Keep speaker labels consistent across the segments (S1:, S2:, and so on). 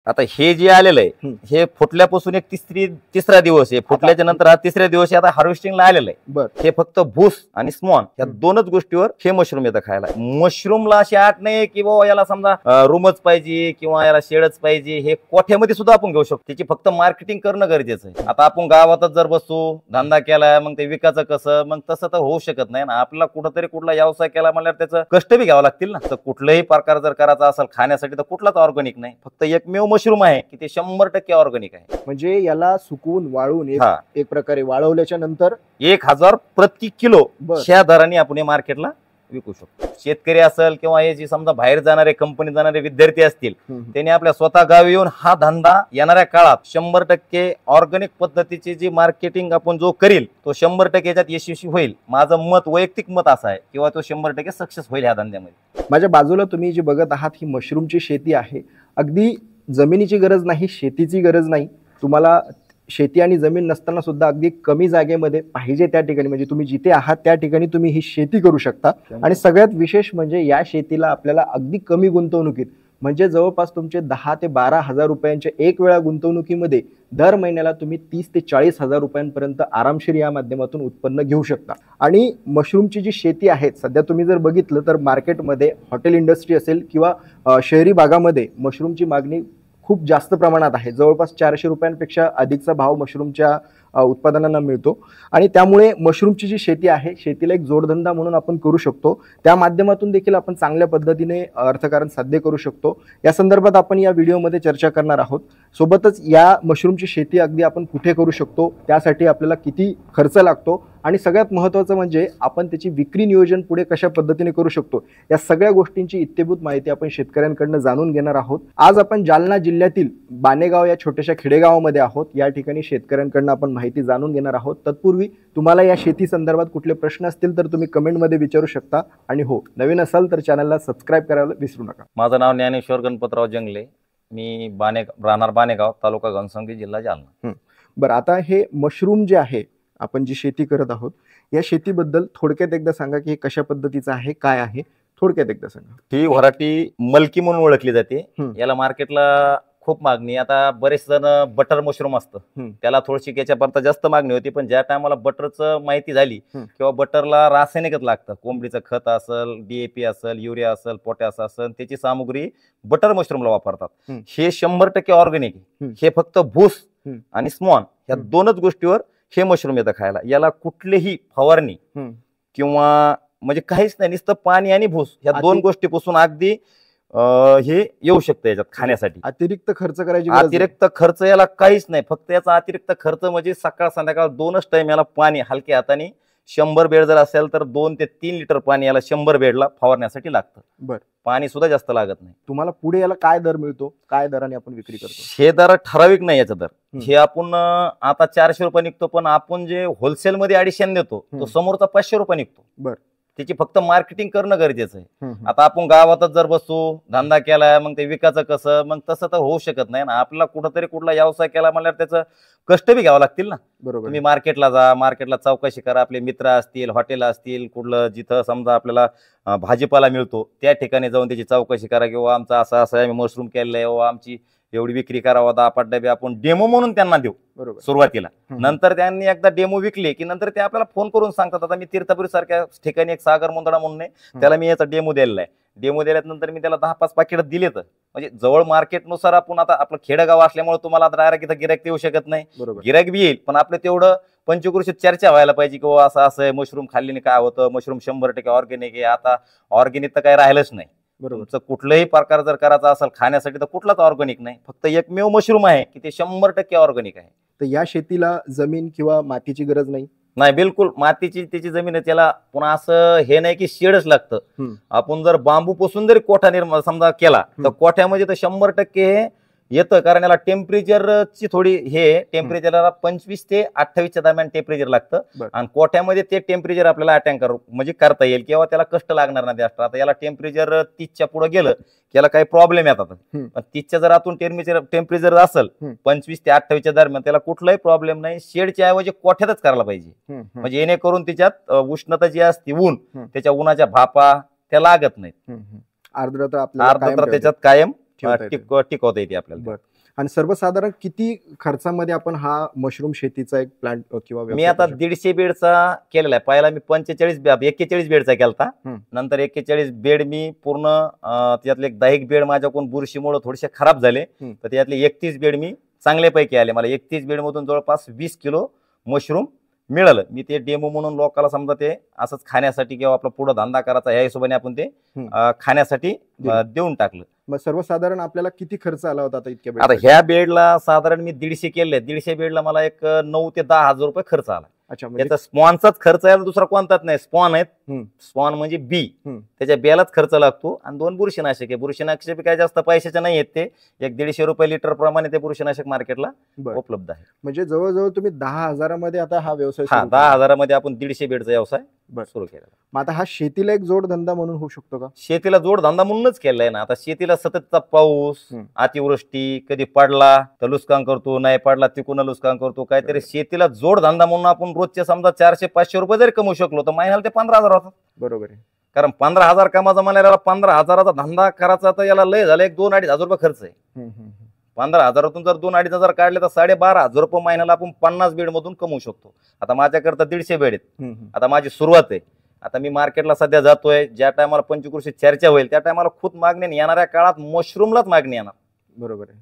S1: आता हे जे आलेलं आहे हे फुटल्यापासून एक तिसरा दिवस आहे, फुटल्याच्या नंतर हा तिसऱ्या दिवशी आता हार्वेस्टिंगला आलेलं आहे. हे फक्त भूस आणि स्मॉन या दोनच गोष्टीवर हे मशरूम येतं खायला. मशरूमला अशी आट नाही की बाबा याला समजा रूमच पाहिजे किंवा याला शेडच पाहिजे, हे कोठ्यामध्ये सुद्धा आपण घेऊ शकतो. त्याची फक्त मार्केटिंग करणं गरजेचं आहे. आता आपण गावातच जर बसू धंदा केला मग ते विकायचं कसं, मग तसं तर होऊ शकत नाही ना. आपल्याला कुठंतरी कुठला व्यवसाय केला म्हणल्यावर त्याचं कष्ट बी घ्यावं लागतील ना. तर कुठलाही प्रकार जर करायचा असेल खाण्यासाठी तर कुठलाच ऑर्गॅनिक नाही, फक्त एकमेव मशरूम आहे की ते 100% ऑर्गॅनिक आहे.
S2: म्हणजे याला सुकवून वाळून एक प्रकारे वाळवल्याच्या नंतर
S1: 1000 प्रति किलो ह्या दराने आपण हे मार्केटला विकू शकतो. शेतकरी असेल किंवा हे जे समजा बाहेर जाणारे कंपनी जाणारे विद्यार्थी असतील त्यांनी आपल्या स्वतः गावी येऊन हा धंदा येणाऱ्या काळात 100% ऑर्गॅनिक पद्धतीची जी मार्केटिंग आपण जो करील तो 100% याच्यात यशस्वी होईल. माझं मत वैयक्तिक मत असं आहे किंवा तो 100% सक्सेस होईल ह्या धंद्यामध्ये.
S2: माझ्या बाजूला तुम्ही जी बघत आहात ही मशरूमची शेती आहे. अगदी जमिनीची गरज नाही, शेतीची गरज नाही. तुम्हाला शेती आणि जमीन नसताना सुद्धा अगदी कमी जागेमध्ये पाहिजे त्या ठिकाणी म्हणजे तुम्ही जिथे आहात त्या ठिकाणी तुम्ही ही शेती करू शकता. आणि सगळ्यात विशेष म्हणजे या शेतीला आपल्याला अगदी कमी गुंतवणुकीत म्हणजे जवळपास तुमचे 10 ते 12 हजार रुपयांच्या एक वेळा गुंतवणुकीमध्ये दर महिन्याला तुम्ही 30 ते 40 हजार रुपयांपर्यंत आरामशीर या माध्यमातून उत्पन्न घेऊ शकता. आणि मशरूमची जी शेती आहे सध्या तुम्ही जर बघितलं तर मार्केटमध्ये हॉटेल इंडस्ट्री असेल किंवा शहरी भागामध्ये मशरूमची मागणी खूप जास्त प्रमाणात आहे. जवळपास 400 रुपयांपेक्षा अधिकचा भाव मशरूमच्या उत्पादनांना मिळतो. आणि त्यामुळे मशरूमची जी शेती आहे शेतीला एक जोडधंदा म्हणून आपण करू शकतो. त्या माध्यमातून देखील आपण चांगल्या पद्धतीने अर्थकारण साध्य करू शकतो. या संदर्भात आपण या व्हिडिओमध्ये चर्चा करणार आहोत. सोबतच या मशरूमची शेती अगदी आपण कुठे करू शकतो, त्यासाठी आपल्याला किती खर्च लागतो आणि सगळ्यात महत्त्वाचं म्हणजे आपण त्याची विक्री नियोजन पुढे कशा पद्धतीने करू शकतो, या सगळ्या गोष्टींची इत्तेभूत माहिती आपण शेतकऱ्यांकडून जाणून घेणार आहोत. आज आपण जालना जिल्ह्यातील बानेगाव या छोट्याशा खेडेगावामध्ये आहोत. या ठिकाणी शेतकऱ्यांकडून आपण माहिती जाणून घेणार आहोत. तत्पूर्वी तुम्हाला या शेती संदर्भात कुठले प्रश्न असतील तर तुम्ही कमेंटमध्ये विचारू शकता. आणि हो, नवीन असाल तर चॅनलला सबस्क्राईब करायला विसरू नका.
S1: माझं नाव ज्ञानेश्वर गणपतराव जंगले, मी राहणार बानेगाव, तालुका घनसावंगी, जिल्हा जालना.
S2: बरं, आता हे मशरूम जे आहे आपण जी शेती करत आहोत या शेतीबद्दल थोडक्यात एकदा सांगा की हे कशा पद्धतीचं आहे, काय आहे, थोडक्यात एकदा सांगा.
S1: ही व्हरायटी मल्की म्हणून ओळखली जाते. याला मार्केटला खूप मागणी. आता बरेच जण बटर मशरूम असतं त्याला थोडीशी याच्यापर्यंत जास्त मागणी होती, पण ज्या टायमाला बटरचं माहिती झाली किंवा बटरला रासायनिकच लागतं, कोंबडीचं खत असेल, DAP असेल, युरिया असेल, पोटॅश असेल, त्याची सामुग्री बटर मशरूमला वापरतात. हे 100% ऑर्गॅनिक. हे फक्त भूस आणि स्मॉन या दोनच गोष्टीवर हे मशरूम येतं खायला. याला कुठलीही फवारणी किंवा म्हणजे काहीच नाही, नुसतं पाणी आणि भूस या दोन गोष्टीपासून अगदी हे येऊ शकतं याच्यात खाण्यासाठी.
S2: अतिरिक्त खर्च करायची
S1: अतिरिक्त खर्च याला काहीच नाही. फक्त याचा अतिरिक्त खर्च म्हणजे सकाळ संध्याकाळ 2च टाइम याला पाणी हलक्या हाताने 100 बेड जर असेल तर 2 ते 3 लिटर पाणी याला 100 बेडला फवारण्यासाठी लागतं.
S2: बरं,
S1: पाणी सुद्धा जास्त लागत नाही.
S2: तुम्हाला पुढे याला काय दर मिळतो, काय दराने आपण विक्री करतो?
S1: हे दर ठराविक नाही याचा दर. हे आपण आता 400 रुपये निघतो, पण आपण जे होलसेल मध्ये 250 देतो तो समोरचा 500 रुपये निघतो.
S2: बरं,
S1: त्याची फक्त मार्केटिंग करणं गरजेचं आहे. आता आपण गावातच जर बसू धंदा केला मग ते विकायचं कसं, मग तसं तर होऊ शकत नाही ना. आपल्याला कुठंतरी कुठला व्यवसाय केला म्हणल्यावर त्याचं कष्ट बी घ्यावं लागतील ना.
S2: बरोबर.
S1: तुम्ही मार्केटला जा, मार्केटला चौकशी करा, आपले मित्र असतील, हॉटेल असतील, कुठलं जिथं समजा आपल्याला भाजीपाला मिळतो त्या ठिकाणी जाऊन त्याची चौकशी करा किंवा आमचं असं असं आम्ही मशरूम केलेलं आहे, आमची एवढी विक्री करावा, 10 डबे आपण डेमो म्हणून त्यांना देऊ सुरुवातीला. नंतर त्यांनी एकदा डेमो विकले की नंतर ते आपल्याला फोन करून सांगतात. आता मी तीर्थपुरी सारख्या ठिकाणी एक सागर मुंदडा म्हणून आहे, त्याला मी याचा डेमो दिलेला आहे. डेमो दिल्यानंतर मी त्याला 10-5 पाकिट दिलेत. म्हणजे जवळ मार्केटनुसार आपण आता आपलं खेडेगाव असल्यामुळे तुम्हाला डायरेक्ट इथं गिरायक येऊ शकत नाही. गिरायक बी येईल, पण आपलं तेवढं पंचक्रोशीत चर्चा व्हायला पाहिजे की असं असं आहे, मशरूम खाल्ल्याने काय होतं, मशरूम 100% ऑर्गॅनिक आहे. आता ऑर्गॅनिक तर काही राहिलंच नाही. बरोबर. कुठलाही प्रकार जर करायचा असेल खाण्यासाठी तर कुठलाच ऑर्गॅनिक नाही, फक्त एकमेव मशरूम आहे की ते 100% ऑर्गॅनिक आहे.
S2: तर या शेतीला जमीन किंवा मातीची गरज नाही.
S1: नाही, बिलकुल मातीची त्याची जमीन आहे. त्याला पुन्हा असं हे नाही की शेडच लागतं. आपण जर बांबू पासून जरी कोठा निर्माण समजा केला तर कोठ्यामध्ये तर 100% येतं, कारण याला टेम्परेचरची थोडी हे टेम्परेचरला 25 ते 28 दरम्यान टेम्परेचर लागतं. आणि कोठ्यामध्ये ते टेम्परेचर आपल्याला अटॅक म्हणजे करता येईल किंवा त्याला कष्ट लागणार नाही जास्त. आता याला टेम्परेचर 30च्या पुढे गेलं की याला काही प्रॉब्लेम येतात. पण 30च्या जर आतून टेम्परेचर असेल 25 ते 28 दरम्यान त्याला कुठलाही प्रॉब्लेम नाही. शेडच्या ऐवजी कोठ्यातच करायला पाहिजे, म्हणजे जेणेकरून त्याच्यात उष्णता जी असते ऊन, त्याच्या उन्हाच्या भापा त्या लागत नाहीत.
S2: आर्द्रता
S1: त्याच्यात कायम
S2: ठेवता येते.
S1: टिकवता येते आपल्याला.
S2: बरं. आणि सर्वसाधारण किती खर्चामध्ये आपण हा मशरूम शेतीचा एक प्लांट किंवा
S1: मी
S2: व्यवसाय
S1: आता
S2: करू शकतो?
S1: 150 बेडचा केलेला आहे. पहिला मी 41 बेडचा केलता.
S2: हम्म.
S1: नंतर 41 बेड मी पूर्ण त्यातले 10 बेड माझ्याकडून बुरशीमुळे थोडेसे खराब झाले. तर त्यातले 31 बेड मी चांगल्यापैकी आले. मला 31 बेड मधून जवळपास 20 किलो मशरूम मिळालं. मी ते डेमो म्हणून लोकांना समजा ते असंच खाण्यासाठी किंवा आपला पुढे धंदा करायचा ह्या हिशोबाने आपण ते खाण्यासाठी देऊन टाकलं.
S2: मग सर्वसाधारण आपल्याला किती खर्च आला होता आता इतक्या
S1: आता
S2: बेडसाठी?
S1: ह्या बेडला साधारण मी 150 केले. 150 बेडला मला एक 9 ते 10 हजार रुपये खर्च आला.
S2: अच्छा, म्हणजे
S1: याचा स्पॉनचाच खर्च आहे, दुसरा कोणताच नाही. स्पॉन आहेत.
S2: हम्म.
S1: स्पॉन म्हणजे बी,
S2: हम्म.
S1: त्याच्या बेलाच खर्च लागतो. आणि 2 बुरशीनाशक आहे. बुरशीनाशक काय जास्त पैशाचे नाही आहेत. ते 150 रुपये लिटर प्रमाणे ते बुरशीनाशक मार्केटला
S2: बरं.
S1: उपलब्ध आहे.
S2: म्हणजे जवळजवळ तुम्ही 10,000मध्ये आता हा व्यवसाय
S1: हा,
S2: सुरू
S1: 10,000 मध्ये आपण 150 बेडचा व्यवसाय
S2: बरं.
S1: सुरू केला.
S2: मग आता हा शेतीला एक जोडधंदा म्हणून होऊ शकतो का?
S1: शेतीला जोडधंदा म्हणूनच केलाय ना. आता शेतीला सततचा पाऊस,
S2: हम्म.
S1: अतिवृष्टी, कधी पडला तर नुकसान करतो, नाही पडला तिकून नुकसान करतो. काहीतरी शेतीला जोडधंदा म्हणून आपण रोजचे समजा 400-500 रुपये जरी कमवू शकलो तर महिन्याला ते 15,000 होतात.
S2: बरोबर आहे.
S1: कारण 15,000 कमाचा मला 15,000चा धंदा करायचा तर याला लय झालं 1-2-2.5 हजार रुपये खर्च आहे. 15,000तून जर 2-2.5 हजार काढले तर 12,500 रुपये महिन्याला आपण 50 बेड मधून कमवू शकतो. आता माझ्याकडे 150 बेड आहेत. आता माझी सुरुवात आहे. आता मी मार्केटला सध्या जातोय. ज्या टायमाला पंचकृषी चर्चा होईल त्या टायमाला खूप मागणी येणाऱ्या काळात मशरूमलाच मागणी येणार.
S2: बरोबर आहे.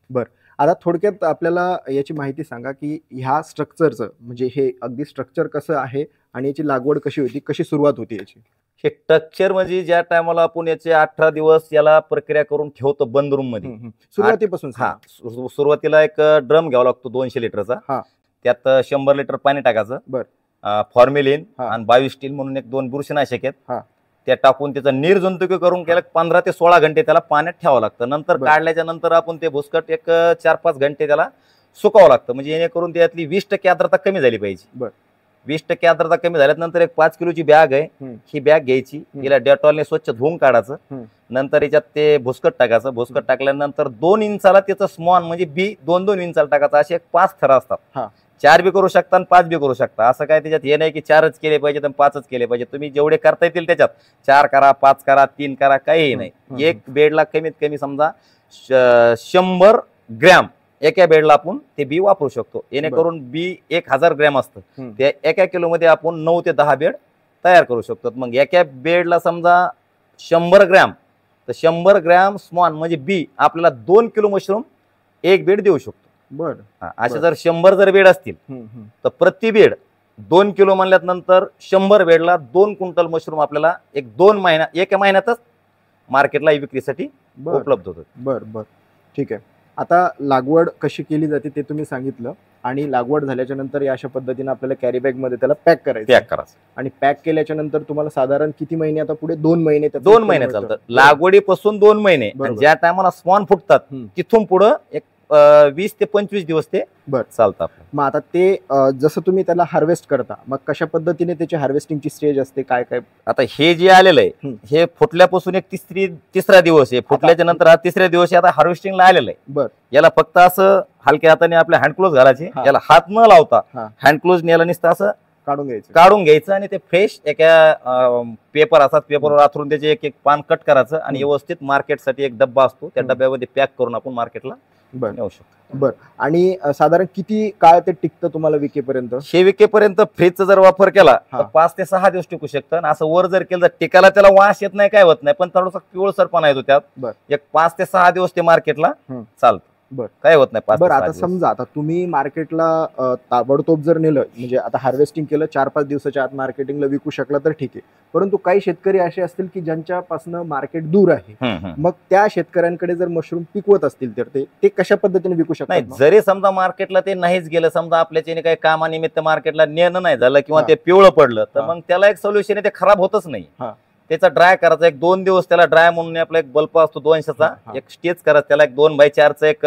S2: बरं, आता थोडक्यात आपल्याला याची माहिती सांगा की ह्या स्ट्रक्चरचं म्हणजे हे अगदी स्ट्रक्चर कसं आहे आणि याची लागवड कशी होती, कशी सुरुवात होती याची?
S1: हे स्ट्रक्चर म्हणजे ज्या टायमाला आपण याचे 18 दिवस याला प्रक्रिया करून ठेवतो बंद रूम मध्ये.
S2: सुरुवातीपासून
S1: हा, सुरुवातीला एक ड्रम घ्यावा लागतो 200 लिटरचा.
S2: हा.
S1: त्यात 100 लिटर पाणी टाकायचं.
S2: बरं.
S1: फॉर्मेलिन
S2: हा.
S1: आणि 22 स्टील म्हणून 2 बुरशीनाशक आहेत.
S2: हा.
S1: त्या टाकून त्याचा निर्जंतुकीकरण केलं. 15 ते 16 घंटे त्याला पाण्यात ठेवावं लागतं. नंतर
S2: बरं.
S1: काढल्याच्या नंतर आपण ते भुसकट एक 4-5 घंटे त्याला सुकावं लागतं. म्हणजे जेणेकरून त्यातली 20% आर्द्रता कमी झाली पाहिजे.
S2: बरं.
S1: 20% आर्द्रता कमी झाल्यानंतर एक 5 किलोची बॅग आहे. ही बॅग घ्यायची, हिला डेटॉलने स्वच्छ धुवून काढायचं. नंतर याच्यात ते भुसकट टाकायचं. भुसकट टाकल्यानंतर 2 इंचाला त्याचं स्मॉन म्हणजे बी 2-2 इंचाला टाकायचं. असे 5 थर असतात. 4 बी करू शकता आणि 5 बी करू शकता. असं काय त्याच्यात हे नाही की 4च केले पाहिजे आणि 5च केले पाहिजे. तुम्ही जेवढे करता येतील त्याच्यात 4 करा, 5 करा, 3 करा, काहीही नाही. एक बेडला कमीत कमी समजा 100 ग्रॅम एका बेडला आपण ते बी वापरू शकतो. जेणेकरून बी 1000 ग्रॅम असतं. त्या एका किलो मध्ये आपण 9 ते 10 बेड तयार करू शकतो. मग एका बेडला समजा 100 ग्रॅम तर 100 ग्रॅम स्मॉन म्हणजे बी आपल्याला 2 किलो मशरूम एक बेड देऊ शकतो.
S2: बरं.
S1: असे जर 100 जर बेड असतील तर प्रति बेड 2 किलो म्हणल्यात नंतर 100 बेडला 2 क्विंटल मशरूम आपल्याला एका महिन्यातच मार्केटला विक्रीसाठी उपलब्ध होतं.
S2: बरं. ठीक आहे. आता लागवड कशी केली जाते ते तुम्ही सांगितलं आणि लागवड झाल्याच्या नंतर या अशा पद्धतीने आपल्याला कॅरी बॅग मध्ये त्याला पॅक करायचं. आणि पॅक केल्याच्या नंतर तुम्हाला साधारण किती महिने आता पुढे 2 महिने
S1: 2 महिने चालतं. लागवडीपासून 2 महिने. ज्या टायमाला स्पॉन फुटतात तिथून पुढे एक 20 ते 25 दिवस ते चालतात.
S2: मग आता ते जसं तुम्ही त्याला हार्वेस्ट करता मग कशा पद्धतीने त्याची हार्वेस्टिंगची स्टेज असते, काय काय?
S1: आता हे जे आलेलं आहे हे फुटल्यापासून एक तिसरा दिवस आहे. फुटल्याच्या नंतर हा 3रा दिवस आता हार्वेस्टिंगला आलेलं आहे.
S2: बरं.
S1: याला फक्त असं हलक्या हाताने आपल्या हँडक्लोज घालायचे. याला हात न लावता हँडक्लोज याला नुसतं असं काढून घ्यायचं आणि ते फ्रेश एका पेपर असतात, पेपरवर आथरून त्याचे एक एक पान कट करायचं आणि व्यवस्थित मार्केटसाठी एक डब्बा असतो त्या डब्यामध्ये पॅक करून आपण मार्केटला नेऊ शकतो.
S2: बरं. आणि साधारण किती काळ ते टिकतं तुम्हाला विकेपर्यंत?
S1: हे विकेपर्यंत फ्रीजचा जर वापर केला तर 5 ते 6 दिवस टिकू शकतं. आणि असं वर जर केलं तर टिकायला त्याला वास येत नाही, काय होत नाही, पण थोडासा पिवळसरपणा येतो त्यात. एक 5 ते 6 दिवस ते मार्केटला चालतं. काय होत नाही.
S2: बरं. आता समजा आता तुम्ही मार्केटला ताबडतोब जर नेलं म्हणजे आता हार्वेस्टिंग केलं 4-5 दिवसाच्या आत मार्केटिंगला विकू शकला तर ठीक आहे. परंतु काही शेतकरी असे असतील की ज्यांच्यापासून मार्केट दूर आहे. मग त्या शेतकऱ्यांकडे जर मशरूम पिकवत असतील तर ते कशा पद्धतीने विकू शकतात?
S1: नाही, जरी समजा मार्केटला ते नाहीच गेलं, समजा आपल्याच्याने काही कामानिमित्त मार्केटला नेणं नाही झालं किंवा ते पिवळं पडलं तर मग त्याला एक सोल्युशन आहे, ते खराब होतच नाही. त्याचा ड्राय करायचा. 1-2 दिवस त्याला ड्राय म्हणून आपला एक बल्ब असतो 200चा, एक स्टेज करायचा. त्याला एक 2x4चा एक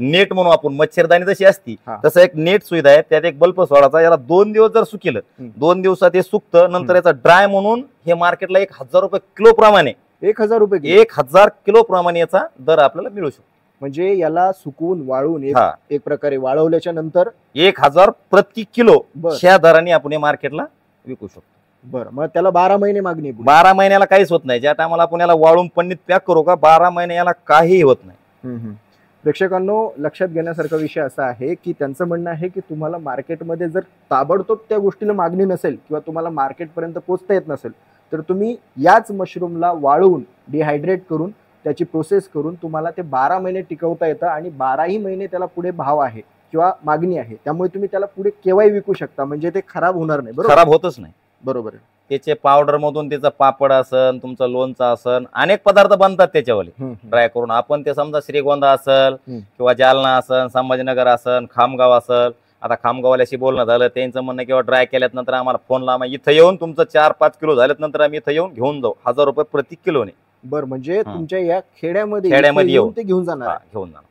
S1: नेट म्हणून आपण मच्छरदाणी जशी असती तसं एक नेट सुविधा आहे. त्यात एक बल्ब सोडायचा. याला 2 दिवस जर सुकिलं 2 दिवसात हे सुकतं. नंतर याचा ड्राय म्हणून हे मार्केटला 1000 रुपये किलो प्रमाणे
S2: 1000 रुपये
S1: 1000 किलो प्रमाणे याचा दर आपल्याला मिळू शकतो.
S2: म्हणजे याला सुकवून वाळून एक प्रकारे वाळवल्याच्या नंतर
S1: 1000 प्रति किलो ह्या दराने आपण हे मार्केटला विकू शकतो.
S2: बरं, मग त्याला 12 महिने मागणी आहे पुढे.
S1: 12 महिन्याला काहीच होत नाही. ज्या टायमाला आपण याला वाळून पन्नीत पॅक करू का 12 महिने याला काहीही होत नाही.
S2: प्रेक्षकांनो, लक्षात घेण्यासारखा विषय असा आहे की त्यांचं म्हणणं आहे की तुम्हाला मार्केटमध्ये जर ताबडतोब त्या गोष्टीला मागणी नसेल किंवा तुम्हाला मार्केटपर्यंत पोहोचता येत नसेल तर तुम्ही याच मशरूमला वाळवून डिहायड्रेट करून त्याची प्रोसेस करून तुम्हाला ते 12 महिने टिकवता येतं आणि 12ही महिने त्याला पुढे भाव आहे किंवा मागणी आहे, त्यामुळे तुम्ही त्याला पुढे केव्हाही विकू शकता, म्हणजे ते खराब होणार नाही. बरोबर,
S1: खराब होतच नाही.
S2: बरोबर आहे.
S1: त्याचे पावडर मधून त्याचं पापड असन, तुमचं लोणचं असन, अनेक पदार्थ बनतात त्याच्यावाले ड्राय करून. आपण ते समजा श्रीगोंदा असल किंवा जालना असन, संभाजीनगर असन, खामगाव असल. आता खामगावल्याशी बोलणं झालं, त्यांचं म्हणणं किंवा ड्राय केल्यात नंतर आम्हाला फोन लावा, इथं येऊन तुमचं 4-5 किलो झाल्यात नंतर आम्ही इथं येऊन घेऊन जाऊ, 1000 रुपये प्रति किलोने.
S2: बरं, म्हणजे तुमच्या या खेड्यामध्ये
S1: येऊन
S2: ते घेऊन जाणार.
S1: घेऊन जाणार.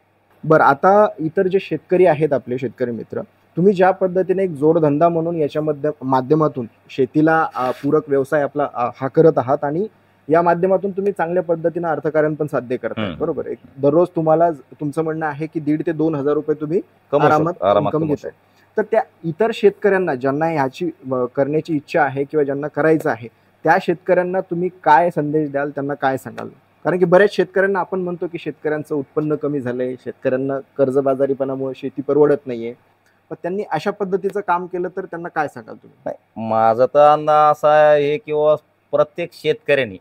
S2: बरं, आता इतर जे शेतकरी आहेत आपले शेतकरी मित्र, तुम्ही ज्या पद्धतीने एक जोडधंदा म्हणून याच्या माध्यमातून शेतीला पूरक व्यवसाय आपला हा करत आहात आणि या माध्यमातून तुम्ही चांगल्या पद्धतीने अर्थकारण पण साध्य करताय. बरोबर, एक दररोज तुम्हाला तुमचं म्हणणं आहे की 1,500 ते 2,000 रुपये तुम्ही आरामात इन्कम घेताय. तर त्या इतर शेतकऱ्यांना ज्यांना ह्याची करण्याची इच्छा आहे किंवा ज्यांना करायचं आहे त्या शेतकऱ्यांना तुम्ही काय संदेश द्याल, त्यांना काय सांगाल? कारण की बऱ्याच शेतकऱ्यांना आपण म्हणतो की शेतकऱ्यांचं उत्पन्न कमी झालंय, शेतकऱ्यांना कर्जबाजारीपणामुळे शेती परवडत नाहीये, पण त्यांनी अशा पद्धतीचं काम केलं तर त्यांना काय सांगाल तुम्ही?
S1: माझा तर अंदाज असा आहे किंवा प्रत्येक शेतकऱ्यांनी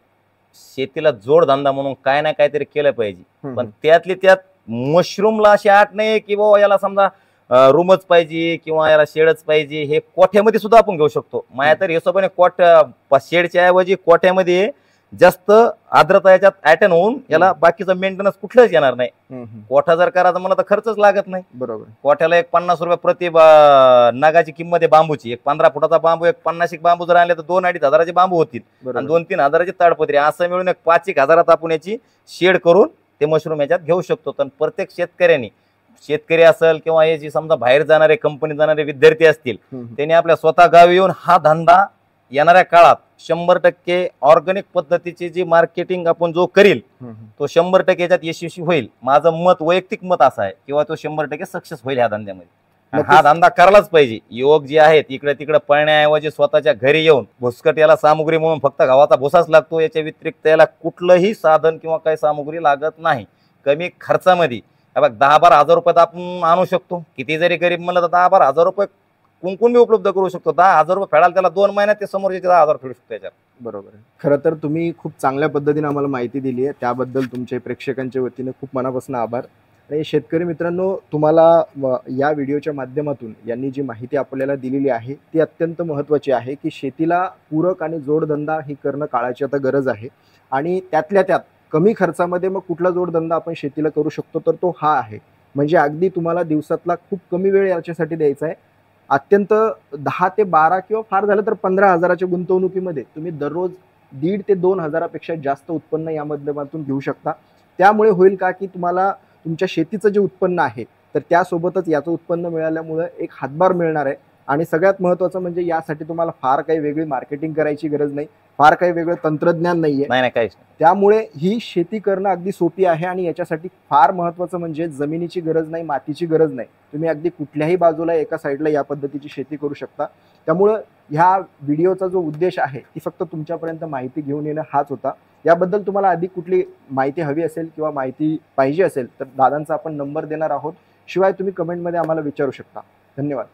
S1: शेतीला जोडधंदा म्हणून काय ना काहीतरी केलं पाहिजे. पण त्यातली त्यात मशरूमला अशी आट नाही की बाबा याला समजा रूमच पाहिजे किंवा याला शेडच पाहिजे. हे कोठ्यामध्ये सुद्धा आपण घेऊ शकतो. माझ्या तर हिशोबाने शेडच्या ऐवजी कोठ्यामध्ये जास्त आर्द्रता याच्यात ऍटन होऊन याला बाकीचं मेंटेनन्स कुठलंच येणार नाही. कोठा जर करायचं मला तर खर्चच लागत नाही.
S2: बरोबर,
S1: कोठ्याला एक 50 रुपये प्रति नगाची किंमत आहे बांबूची. एक 15 फुटाचा बांबू, एक 50 बांबू जर आणले तर 2-2.5 हजाराचे बांबू होतील आणि 2-3 हजाराची ताडपत्री. असं मिळून एक 5-1 हजारात आपण याची शेड करून ते मशरूम याच्यात घेऊ शकतो. तर प्रत्येक शेतकरी असेल किंवा हे जे समजा बाहेर जाणारे कंपनीत जाणारे विद्यार्थी असतील त्यांनी आपल्या स्वतः गावी येऊन हा धंदा येणाऱ्या काळात 100% ऑर्गॅनिक पद्धतीची जी मार्केटिंग आपण जो करील तो 100% याच्यात यशस्वी होईल. माझं मत, वैयक्तिक मत असं आहे किंवा तो 100% सक्सेस होईल ह्या धंद्यामध्ये. हा धंदा करायलाच पाहिजे. युवक जे आहेत इकडे तिकडे पळण्याऐवजी स्वतःच्या घरी येऊन भुसकट याला सामुग्री म्हणून फक्त गव्हाचा भुसाच लागतो, याच्या व्यतिरिक्त याला कुठलंही साधन किंवा काही सामुग्री लागत नाही. कमी खर्चामध्ये 10-12 हजार रुपयात आपण आणू शकतो. किती जरी गरीब म्हणलं तर 10-12 हजार रुपये कुंकून मी उपलब्ध करू शकतो. 10 हजार रुपये फेडायला त्याला 2 महिन्यात ते समोरचे 10 हजार फेडू शकतो त्याच्यात.
S2: बरोबर आहे. खरं तर तुम्ही खूप चांगल्या पद्धतीने आम्हाला माहिती दिली आहे, त्याबद्दल तुमचे प्रेक्षकांच्या वतीने खूप मनापासून आभार. आणि शेतकरी मित्रांनो, तुम्हाला या व्हिडिओच्या माध्यमातून यांनी जी माहिती आपल्याला दिलेली आहे ती अत्यंत महत्त्वाची आहे की शेतीला पूरक आणि जोडधंदा ही करणं काळाची आता गरज आहे. आणि त्यातल्या त्यात कमी खर्चामध्ये मग कुठला जोडधंदा आपण शेतीला करू शकतो तर तो हा आहे. म्हणजे अगदी तुम्हाला दिवसातला खूप कमी वेळ याच्यासाठी द्यायचा आहे. अत्यंत 10 ते 12 किंवा फार झालं तर 15 हजाराच्या गुंतवणुकीमध्ये तुम्ही दररोज 1,500 ते 2 हजारापेक्षा जास्त उत्पन्न या माध्यमातून घेऊ शकता. त्यामुळे होईल का की तुम्हाला तुमच्या शेतीचं जे उत्पन्न आहे तर त्यासोबतच याचं उत्पन्न मिळाल्यामुळे एक हातभार मिळणार आहे. आणि सगळ्यात महत्त्वाचं म्हणजे यासाठी तुम्हाला फार काही वेगळी मार्केटिंग करायची गरज नाही, फार काही वेगळं तंत्रज्ञान नाहीये.
S1: नाही, काहीच नाही.
S2: त्यामुळे ही शेती करणं अगदी सोपी आहे. आणि याच्यासाठी फार महत्त्वाचं म्हणजे जमिनीची गरज नाही, मातीची गरज नाही. तुम्ही अगदी कुठल्याही बाजूला एका साईडला या पद्धतीची शेती करू शकता. त्यामुळं ह्या व्हिडिओचा जो उद्देश आहे ती फक्त तुमच्यापर्यंत माहिती घेऊन येणं हाच होता. याबद्दल तुम्हाला अधिक कुठली माहिती हवी असेल किंवा माहिती पाहिजे असेल तर दादांचा आपण नंबर देणार आहोत, शिवाय तुम्ही कमेंटमध्ये आम्हाला विचारू शकता. धन्यवाद.